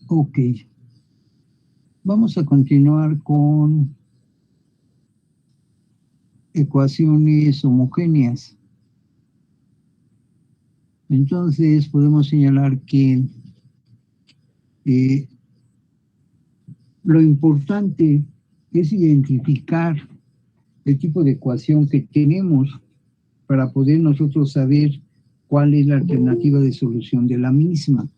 Ok. Vamos a continuar con ecuaciones homogéneas. Entonces podemos señalar que lo importante es identificar el tipo de ecuación que tenemos para poder nosotros saber cuál es la alternativa de solución de la misma.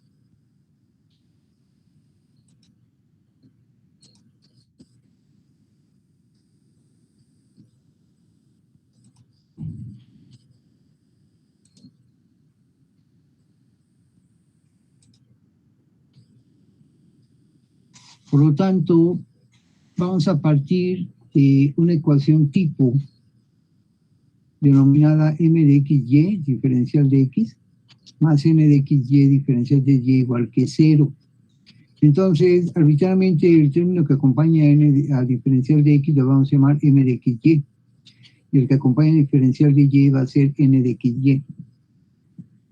Por lo tanto, vamos a partir de una ecuación tipo denominada m de xy, diferencial de x, más n de xy, diferencial de y igual que 0. Entonces, arbitrariamente, el término que acompaña al diferencial de x lo vamos a llamar m de xy, y el que acompaña al diferencial de y va a ser n de xy.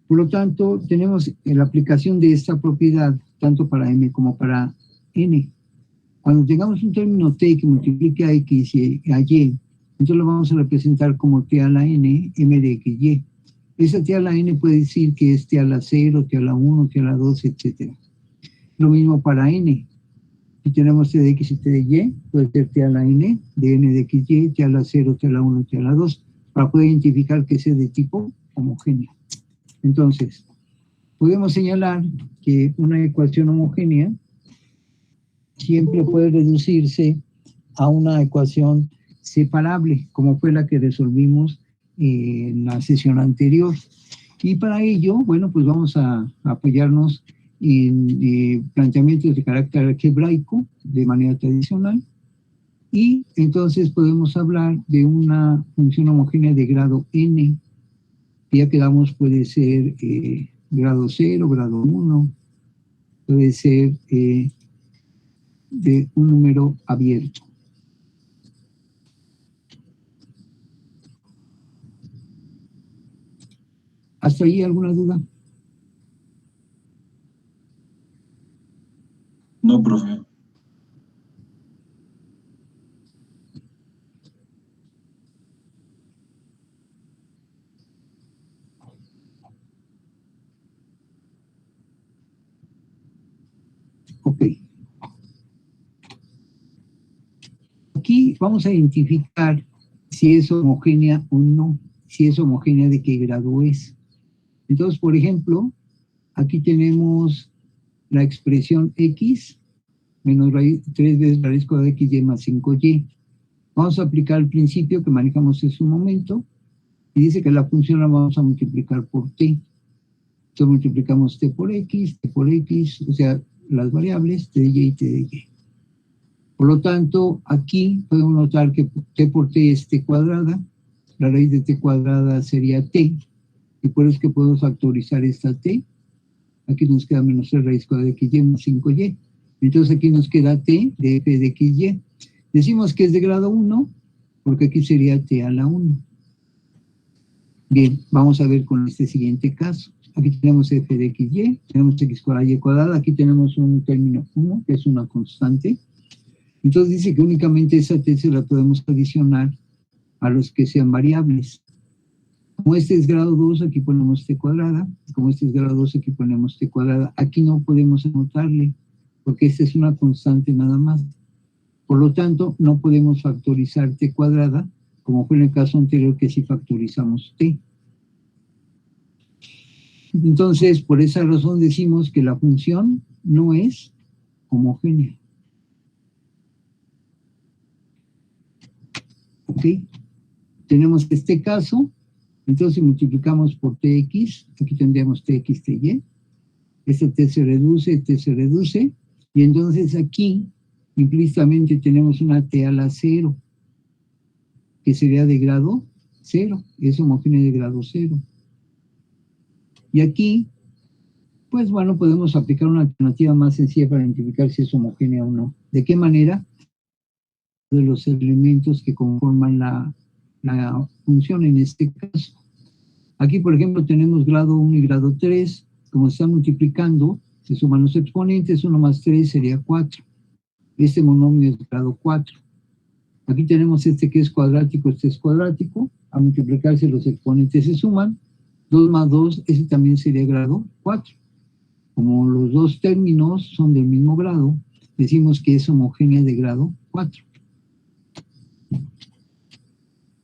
Por lo tanto, tenemos la aplicación de esta propiedad tanto para m como para n. Cuando tengamos un término t que multiplique a x y a y, entonces lo vamos a representar como t a la n, m de xy. Esa t a la n puede decir que es t a la 0, t a la 1, t a la 2, etc. Lo mismo para n. Si tenemos t de x y t de y, puede ser t a la n de n de xy, t a la 0, t a la 1, t a la 2, para poder identificar que sea de tipo homogéneo. Entonces, podemos señalar que una ecuación homogénea siempre puede reducirse a una ecuación separable, como fue la que resolvimos en la sesión anterior. Y para ello, bueno, pues vamos a apoyarnos en planteamientos de carácter algebraico de manera tradicional, y entonces podemos hablar de una función homogénea de grado n, que ya quedamos puede ser grado 0, grado 1, puede ser de un número abierto. ¿Hasta ahí alguna duda? No, profe. Ok. Aquí vamos a identificar si es homogénea o no, si es homogénea de qué grado es. Entonces, por ejemplo, aquí tenemos la expresión x menos 3 veces la raíz cuadrada de xy más 5y. Vamos a aplicar el principio que manejamos en su momento y dice que la función la vamos a multiplicar por t. Entonces multiplicamos t por x, o sea, las variables t de y y t de y. Por lo tanto, aquí podemos notar que t por t es t cuadrada, la raíz de t cuadrada sería t, y por eso es que podemos factorizar esta t. Aquí nos queda menos 3 raíz cuadrada de xy más 5y. Entonces aquí nos queda t de f de xy. Decimos que es de grado 1, porque aquí sería t a la 1. Bien, vamos a ver con este siguiente caso. Aquí tenemos f de xy, tenemos x cuadrada y cuadrada, aquí tenemos un término 1, que es una constante. Entonces dice que únicamente esa t se la podemos adicionar a los que sean variables. Como este es grado 2, aquí ponemos t cuadrada. Como este es grado 2, aquí ponemos t cuadrada. Aquí no podemos anotarle, porque esta es una constante nada más. Por lo tanto, no podemos factorizar t cuadrada, como fue en el caso anterior que sí factorizamos t. Entonces, por esa razón decimos que la función no es homogénea. ¿Ok? Tenemos este caso, entonces multiplicamos por tx, aquí tendríamos tx, ty, este t se reduce, y entonces aquí implícitamente tenemos una t a la 0, que sería de grado 0, es homogénea de grado 0. Y aquí, pues bueno, podemos aplicar una alternativa más sencilla para identificar si es homogénea o no. ¿De qué manera? De los elementos que conforman la función en este caso. Aquí, por ejemplo, tenemos grado 1 y grado 3. Como están multiplicando, Se suman los exponentes, 1 más 3 sería 4. Este monomio es de grado 4. Aquí tenemos este que es cuadrático, este es cuadrático. A multiplicarse los exponentes se suman. 2 más 2, ese también sería grado 4. Como los dos términos son del mismo grado, decimos que es homogénea de grado 4.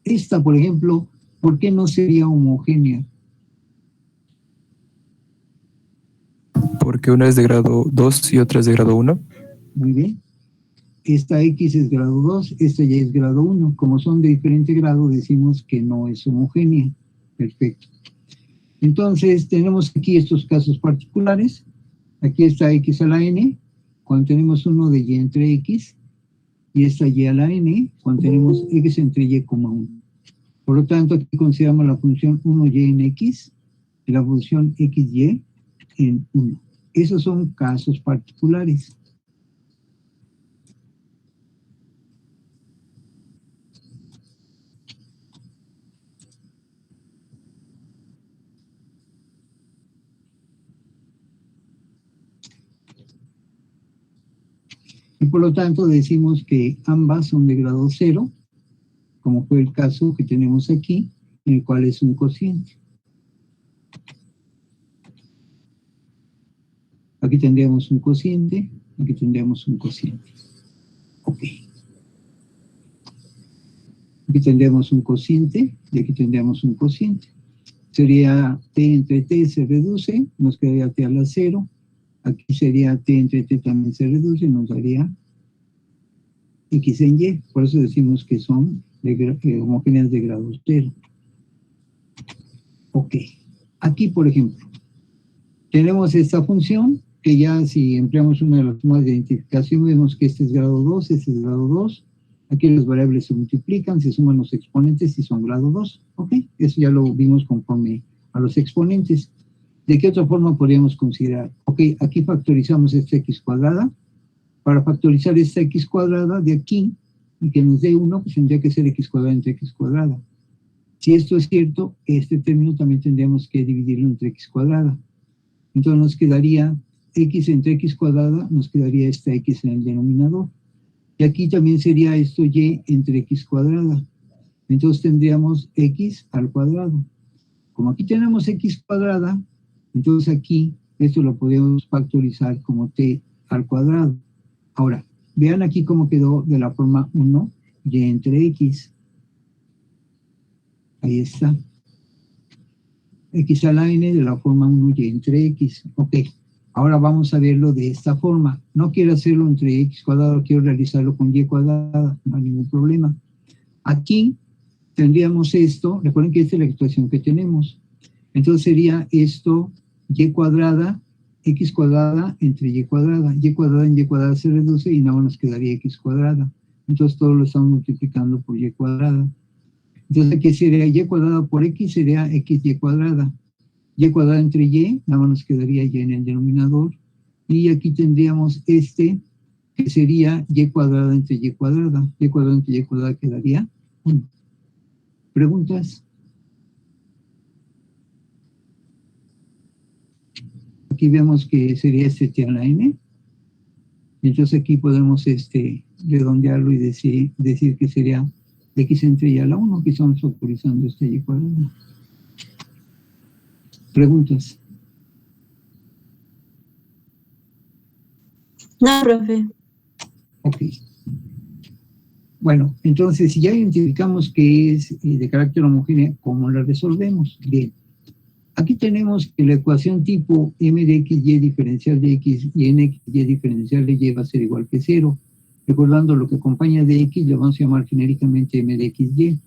Esta, por ejemplo, ¿por qué no sería homogénea? Porque una es de grado 2 y otra es de grado 1. Muy bien. Esta X es grado 2, esta ya es grado 1. Como son de diferente grado, decimos que no es homogénea. Perfecto. Entonces, tenemos aquí estos casos particulares. Aquí está X a la N, cuando tenemos 1 de Y entre X, y esta Y a la N, cuando tenemos X entre Y, 1. Por lo tanto, aquí consideramos la función 1Y en X y la función XY en 1. Esos son casos particulares. Y por lo tanto decimos que ambas son de grado 0, como fue el caso que tenemos aquí, en el cual es un cociente. Aquí tendríamos un cociente, aquí tendríamos un cociente. Ok. Aquí tendríamos un cociente y aquí tendríamos un cociente. Sería t entre t se reduce, nos quedaría t a la 0. Aquí sería t entre t también se reduce, nos daría x en y. Por eso decimos que son homogéneas de grado 0. Ok. Aquí, por ejemplo, tenemos esta función que ya si empleamos una de las formas de identificación, vemos que este es grado 2, este es grado 2. Aquí las variables se multiplican, se suman los exponentes y son grado 2. Ok, eso ya lo vimos conforme a los exponentes. ¿De qué otra forma podríamos considerar? Ok, aquí factorizamos esta x cuadrada. Para factorizar esta x cuadrada de aquí, y que nos dé 1, pues tendría que ser x cuadrada entre x cuadrada. Si esto es cierto, este término también tendríamos que dividirlo entre x cuadrada. Entonces nos quedaría x entre x cuadrada, nos quedaría esta x en el denominador. Y aquí también sería esto y entre x cuadrada. Entonces tendríamos x al cuadrado. Como aquí tenemos x cuadrada, entonces aquí esto lo podemos factorizar como t al cuadrado. Ahora, vean aquí cómo quedó de la forma 1 y entre x. Ahí está. X a la n de la forma 1 y entre x. Ok. Ahora vamos a verlo de esta forma. No quiero hacerlo entre x cuadrado, quiero realizarlo con y cuadrada, no hay ningún problema. Aquí tendríamos esto, recuerden que esta es la expresión que tenemos. Entonces sería esto y cuadrada, x cuadrada entre y cuadrada. Y cuadrada en y cuadrada se reduce y nada más nos quedaría x cuadrada. Entonces todo lo estamos multiplicando por y cuadrada. Entonces aquí sería y cuadrada por x, sería x y cuadrada. Y cuadrada entre y, nada más nos quedaría y en el denominador. Y aquí tendríamos este, que sería y cuadrada entre y cuadrada. Y cuadrada entre y cuadrada quedaría 1. ¿Preguntas? Aquí vemos que sería este t a la n. Entonces aquí podemos redondearlo y decir que sería x entre y a la 1, que estamos factorizando este y cuadrado. ¿Preguntas? No, profe. Ok. Bueno, entonces si ya identificamos que es de carácter homogéneo, ¿cómo la resolvemos? Bien. Aquí tenemos que la ecuación tipo m de x, y diferencial de x y n x, y diferencial de y va a ser igual que 0. Recordando lo que acompaña de x le vamos a llamar genéricamente m de x, y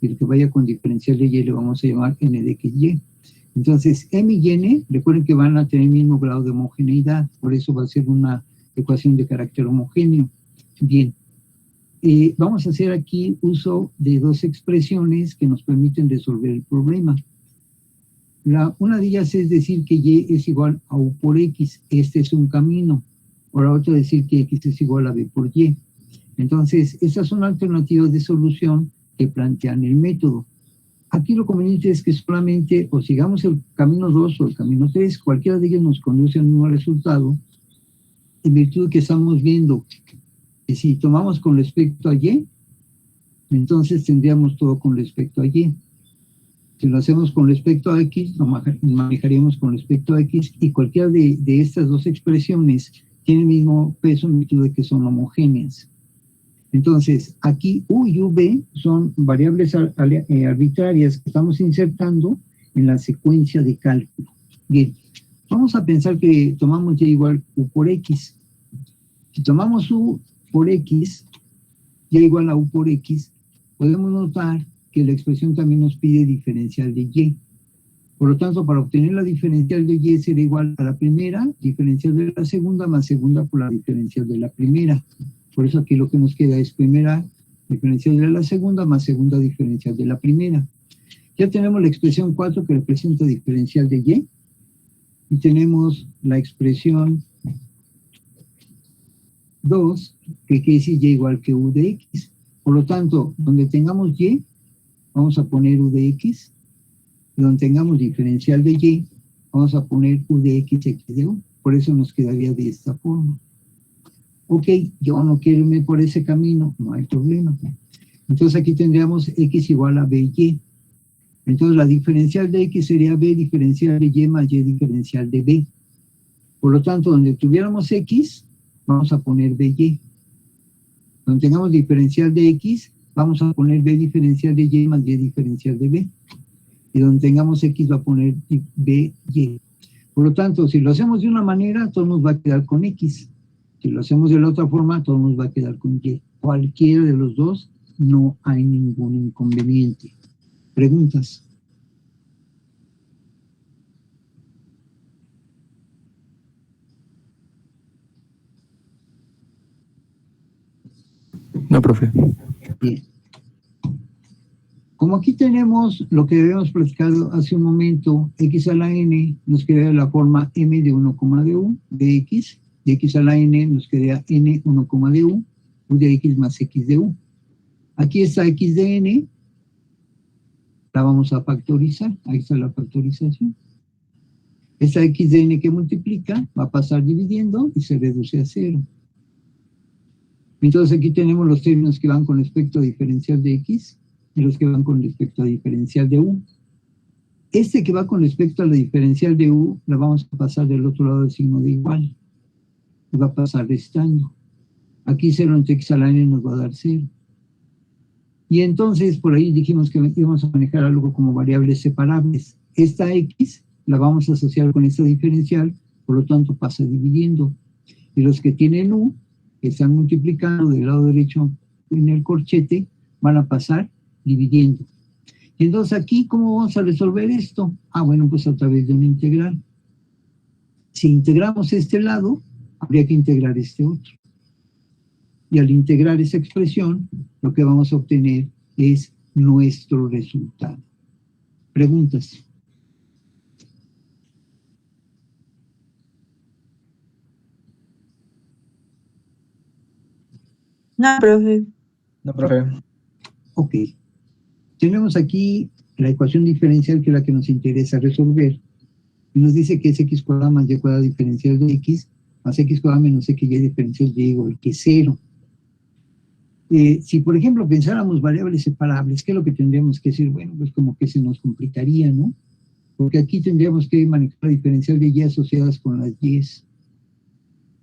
lo que vaya con diferencial de y le vamos a llamar n de x, y. Entonces, m y n, recuerden que van a tener el mismo grado de homogeneidad, por eso va a ser una ecuación de carácter homogéneo. Bien, vamos a hacer aquí uso de dos expresiones que nos permiten resolver el problema. Una de ellas es decir que y es igual a u por x, este es un camino. O la otra decir que x es igual a b por y. Entonces, estas son alternativas de solución que plantean el método. aquí lo conveniente es que solamente o sigamos el camino 2 o el camino 3, cualquiera de ellos nos conduce al mismo resultado, en virtud de que estamos viendo que si tomamos con respecto a Y, entonces tendríamos todo con respecto a Y. Si lo hacemos con respecto a X, lo manejaríamos con respecto a X, y cualquiera de estas dos expresiones tiene el mismo peso en virtud de que son homogéneas. Entonces, aquí U y V son variables arbitrarias que estamos insertando en la secuencia de cálculo. Bien, vamos a pensar que tomamos Y igual U por X. Si tomamos U por X, Y igual a U por X, podemos notar que la expresión también nos pide diferencial de Y. Por lo tanto, para obtener la diferencial de Y será igual a la primera, diferencial de la segunda, más segunda por la diferencial de la primera. Por eso aquí lo que nos queda es primera diferencial de la segunda, más segunda diferencial de la primera. Ya tenemos la expresión 4 que representa diferencial de Y, y tenemos la expresión 2, que quiere decir Y igual que U de X. Por lo tanto, donde tengamos Y, vamos a poner U de X, y donde tengamos diferencial de Y, vamos a poner U de X, X de U. Por eso nos quedaría de esta forma. Ok, yo no quiero irme por ese camino, no hay problema. Entonces aquí tendríamos X igual a BY. Entonces la diferencial de X sería B diferencial de Y más Y diferencial de B. Por lo tanto, donde tuviéramos X, vamos a poner BY. Donde tengamos diferencial de X, vamos a poner B diferencial de Y más Y diferencial de B. Y donde tengamos X va a poner BY. Por lo tanto, si lo hacemos de una manera, todo nos va a quedar con X. Si lo hacemos de la otra forma, todo nos va a quedar con Y. Cualquiera de los dos, no hay ningún inconveniente. ¿Preguntas? No, profe. Bien. Como aquí tenemos lo que habíamos platicado hace un momento, X a la N nos queda la forma M de 1, de U, de X, y X a la N nos queda N 1, de U de X más X de U. Aquí está X de N, la vamos a factorizar, ahí está la factorización. Esta X de N que multiplica va a pasar dividiendo y se reduce a 0. Entonces aquí tenemos los términos que van con respecto a diferencial de X y los que van con respecto a diferencial de U. Este que va con respecto a la diferencial de U, la vamos a pasar del otro lado del signo de igual. Y va a pasar restando. Aquí 0 entre X a la N nos va a dar 0. Y entonces por ahí dijimos que íbamos a manejar algo como variables separables. Esta X la vamos a asociar con esta diferencial, por lo tanto pasa dividiendo. Y los que tienen U, que están multiplicando del lado derecho en el corchete, van a pasar dividiendo. Y entonces aquí, ¿cómo vamos a resolver esto? Ah, bueno, pues a través de una integral. Si integramos este lado, habría que integrar este otro. Y al integrar esa expresión, lo que vamos a obtener es nuestro resultado. ¿Preguntas? No, profe. No, profe. Ok. Tenemos aquí la ecuación diferencial, que es la que nos interesa resolver. Y nos dice que es X cuadrado más Y cuadrado diferencial de X, más X cuadrado menos XY diferencial de Y igual que 0. Si, por ejemplo, pensáramos variables separables, ¿qué es lo que tendríamos que decir? Bueno, pues como que se nos complicaría, ¿no? Porque aquí tendríamos que manejar la diferencial de Y asociadas con las Y,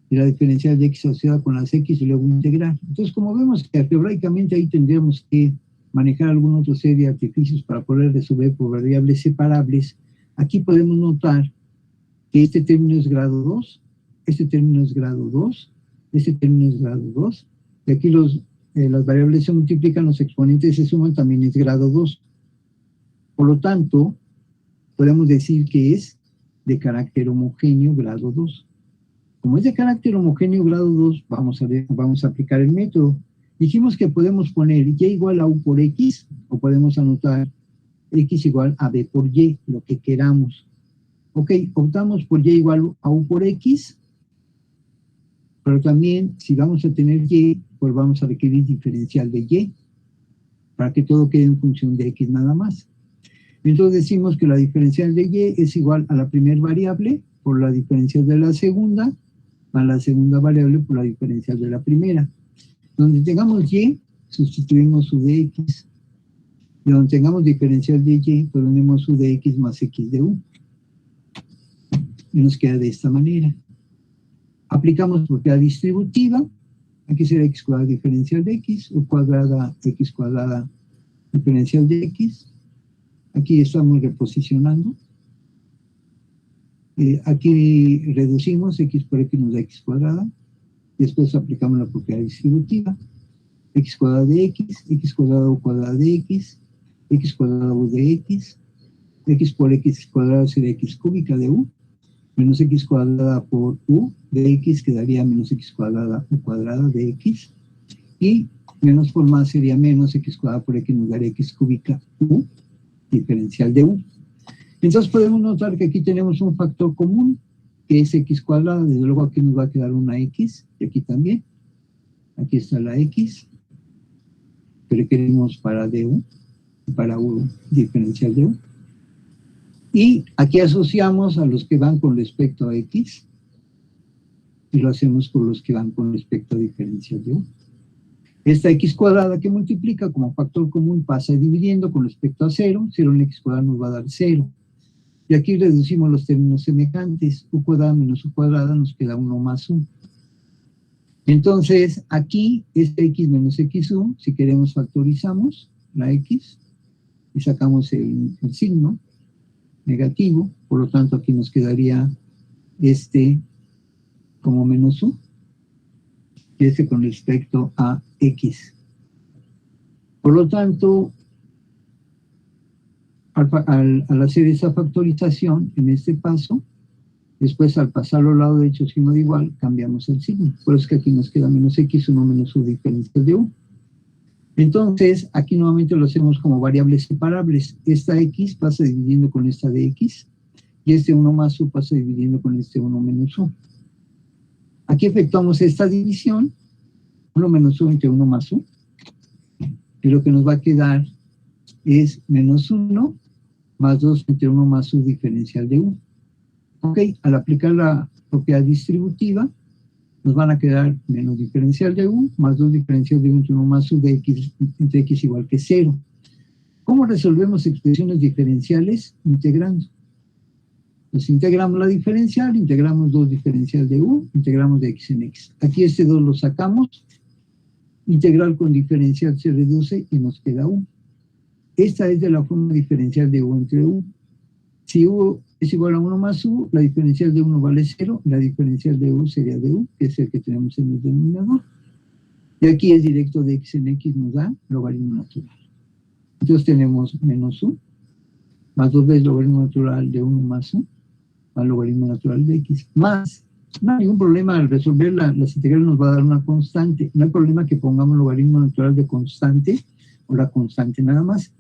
y la diferencial de X asociada con las X y luego integrar. Entonces, como vemos que algebraicamente ahí tendríamos que manejar alguna otra serie de artificios para poder resolver por variables separables, aquí podemos notar que este término es grado 2, este término es grado 2, este término es grado 2, y aquí las variables se multiplican, los exponentes se suman, también es grado 2. Por lo tanto, podemos decir que es de carácter homogéneo grado 2. Como es de carácter homogéneo grado 2, vamos a aplicar el método. Dijimos que podemos poner Y igual a U por X, o podemos anotar X igual a B por Y, lo que queramos. Ok, optamos por Y igual a U por X, pero también si vamos a tener Y, pues vamos a requerir diferencial de Y, para que todo quede en función de X nada más. Entonces decimos que la diferencial de y es igual a la primera variable por la diferencial de la segunda, a la segunda variable por la diferencial de la primera. Donde tengamos y, sustituimos u de x. Y donde tengamos diferencial de y, ponemos u de x más x de u. Y nos queda de esta manera. Aplicamos propiedad distributiva. Aquí será x cuadrada diferencial de x, u cuadrada x cuadrada diferencial de x. Aquí estamos reposicionando. Aquí reducimos x por x nos da x cuadrada. Después aplicamos la propiedad distributiva. X cuadrada de x cuadrada u cuadrada de x cuadrada u de x por x cuadrada sería x cúbica de u, menos x cuadrada por u de x quedaría menos x cuadrada u cuadrada de x, y menos por más sería menos x cuadrada por x nos daría x cúbica u diferencial de u. Entonces podemos notar que aquí tenemos un factor común, que es x cuadrada. Desde luego aquí nos va a quedar una x, y aquí también. Aquí está la x, pero queremos para du, para u diferencial de u. Y aquí asociamos a los que van con respecto a x, y lo hacemos con los que van con respecto a diferencial de u. Esta x cuadrada que multiplica como factor común pasa dividiendo con respecto a 0. 0 en x cuadrada nos va a dar 0. Y aquí reducimos los términos semejantes. U cuadrada menos u cuadrada nos queda 1 más 1. Entonces, aquí, este x menos xu, si queremos factorizamos la x y sacamos el signo negativo. Por lo tanto, aquí nos quedaría este como menos u, y este con respecto a x. Por lo tanto, al hacer esa factorización en este paso, después al pasarlo al lado derecho signo de igual, cambiamos el signo. Por eso es que aquí nos queda menos x1 menos u diferencial de u. Entonces, aquí nuevamente lo hacemos como variables separables. Esta x pasa dividiendo con esta de x, y este 1 más u pasa dividiendo con este 1 menos u. Aquí efectuamos esta división, 1 menos u entre 1 más u, y lo que nos va a quedar es menos 1 más 2 entre 1 más u diferencial de u. Ok, al aplicar la propiedad distributiva, nos van a quedar menos diferencial de u más 2 diferencial de u entre 1 más u de x entre x igual que 0. ¿Cómo resolvemos expresiones diferenciales? Integrando. Pues integramos la diferencial, integramos 2 diferencial de u, integramos de x en x. Aquí este 2 lo sacamos, integral con diferencial se reduce y nos queda u. Esta es de la forma diferencial de u entre u. Si u es igual a 1 más u, la diferencial de 1 vale 0, la diferencial de u sería de u, que es el que tenemos en el denominador. Y aquí es directo de x en x, nos da logaritmo natural. Entonces tenemos menos u, más 2 veces logaritmo natural de 1 más u, al logaritmo natural de x, más, no hay ningún problema al resolver las integrales nos va a dar una constante. No hay problema que pongamos logaritmo natural de constante, o la constante nada más.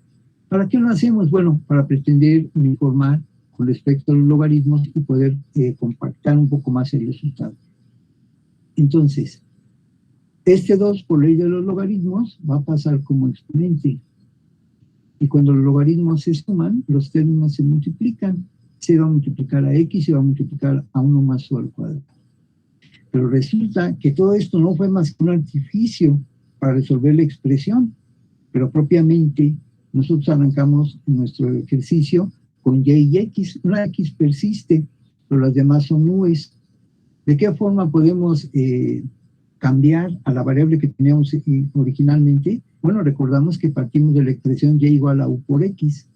¿Para qué lo hacemos? Bueno, para pretender uniformar con respecto a los logaritmos y poder compactar un poco más el resultado. Entonces, este 2 por ley de los logaritmos va a pasar como exponente. Y cuando los logaritmos se suman, los términos se multiplican. Se va a multiplicar a x, se va a multiplicar a 1 más u al cuadrado. Pero resulta que todo esto no fue más que un artificio para resolver la expresión, pero propiamente nosotros arrancamos nuestro ejercicio con y y x. Una x persiste, pero las demás son nubes. ¿De qué forma podemos cambiar a la variable que teníamos originalmente? Bueno, recordamos que partimos de la expresión y igual a u por x.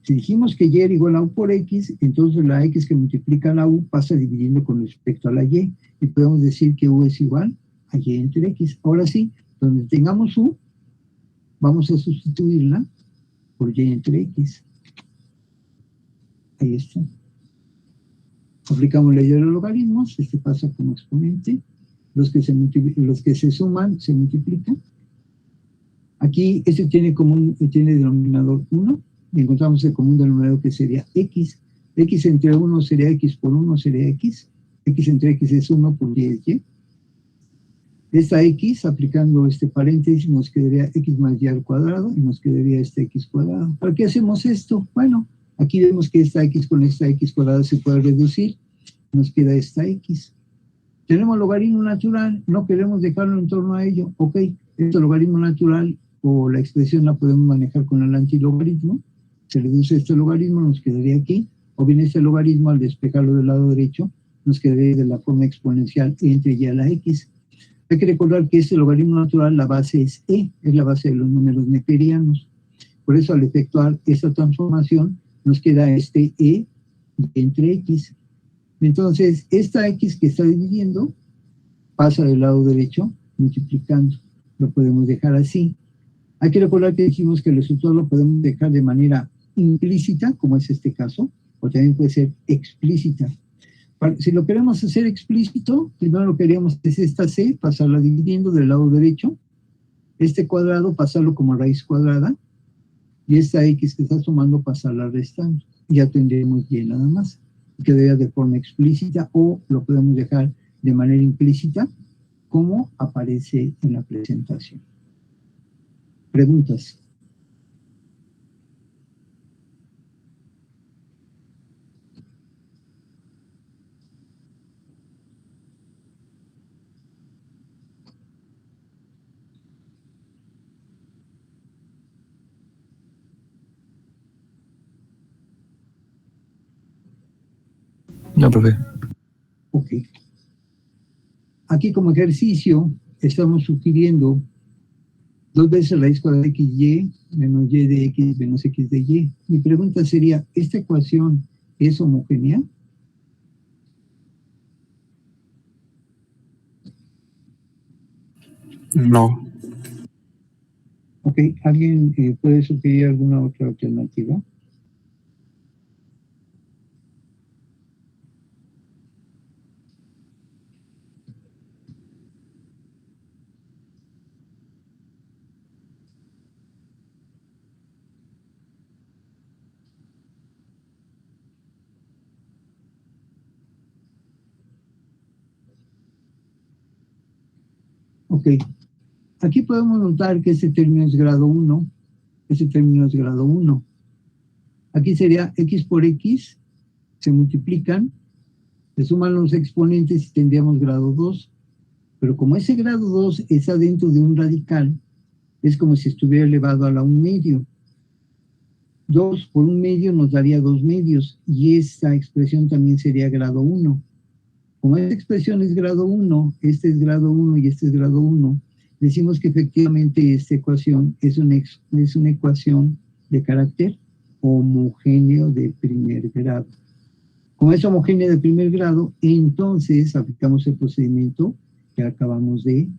Si dijimos que y era igual a u por x, entonces la x que multiplica la u pasa dividiendo con respecto a la y podemos decir que u es igual a y entre x. Ahora sí, donde tengamos u, vamos a sustituirla por y entre x. Ahí está. Aplicamos la ley de los logaritmos, este pasa como exponente, los que se suman se multiplican. Aquí este tiene denominador 1, y encontramos el común denominador que sería x. X entre 1 sería x por 1 sería x. X entre x es 1 por y es y. Esta x, aplicando este paréntesis, nos quedaría x más y al cuadrado y nos quedaría este x cuadrado. ¿Para qué hacemos esto? Bueno, aquí vemos que esta x con esta x cuadrada se puede reducir. Nos queda esta x. Tenemos logaritmo natural, no queremos dejarlo en torno a ello. Ok, este logaritmo natural o la expresión la podemos manejar con el antilogaritmo. Se reduce este logaritmo, nos quedaría aquí. O bien este logaritmo, al despejarlo del lado derecho, nos quedaría de la forma exponencial entre y a la x. Hay que recordar que este logaritmo natural, la base es e, es la base de los números neperianos. Por eso, al efectuar esta transformación, nos queda este e entre x. Entonces, esta x que está dividiendo pasa del lado derecho multiplicando. Lo podemos dejar así. Hay que recordar que dijimos que el resultado lo podemos dejar de manera implícita, como es este caso, o también puede ser explícita. Si lo queremos hacer explícito, primero lo que haríamos es esta c, pasarla dividiendo del lado derecho, este cuadrado pasarlo como raíz cuadrada, y esta x que está sumando pasarla restando. Ya tendremos y nada más. Quedaría de forma explícita o lo podemos dejar de manera implícita, como aparece en la presentación. ¿Preguntas? No, profe. Ok. Aquí como ejercicio estamos sugiriendo 2 veces raíz cuadrada de xy menos y de x menos x de y. Mi pregunta sería, ¿esta ecuación es homogénea? No. Ok, ¿alguien puede sugerir alguna otra alternativa? Ok, aquí podemos notar que este término es grado 1, este término es grado 1. Aquí sería x por x, se multiplican, se suman los exponentes y tendríamos grado 2. Pero como ese grado 2 está dentro de un radical, es como si estuviera elevado a la 1/2. 2 por 1/2 nos daría 2/2, y esta expresión también sería grado 1. Como esta expresión es grado 1, este es grado 1 y este es grado 1, decimos que efectivamente esta ecuación es una ecuación de carácter homogéneo de primer grado. Como es homogénea de primer grado, entonces aplicamos el procedimiento que acabamos de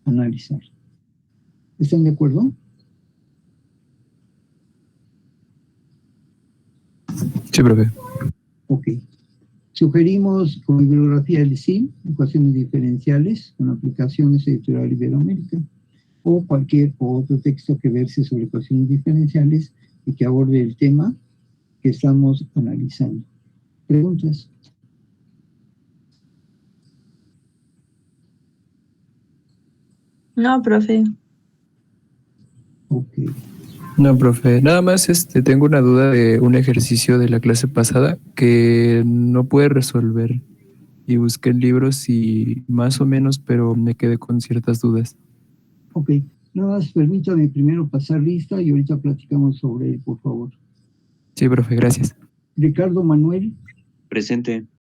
analizar. ¿Están de acuerdo? Sí, profe. Ok. Sugerimos como bibliografía el SIM, ecuaciones diferenciales, con aplicaciones editorial Iberoamérica, o cualquier otro texto que verse sobre ecuaciones diferenciales y que aborde el tema que estamos analizando. ¿Preguntas? No, profe. Ok. No, profe. Nada más tengo una duda de un ejercicio de la clase pasada que no pude resolver y busqué en libros y más o menos, pero me quedé con ciertas dudas. Ok. Nada más permítame primero pasar lista y ahorita platicamos sobre él, por favor. Sí, profe, gracias. Ricardo Manuel. Presente.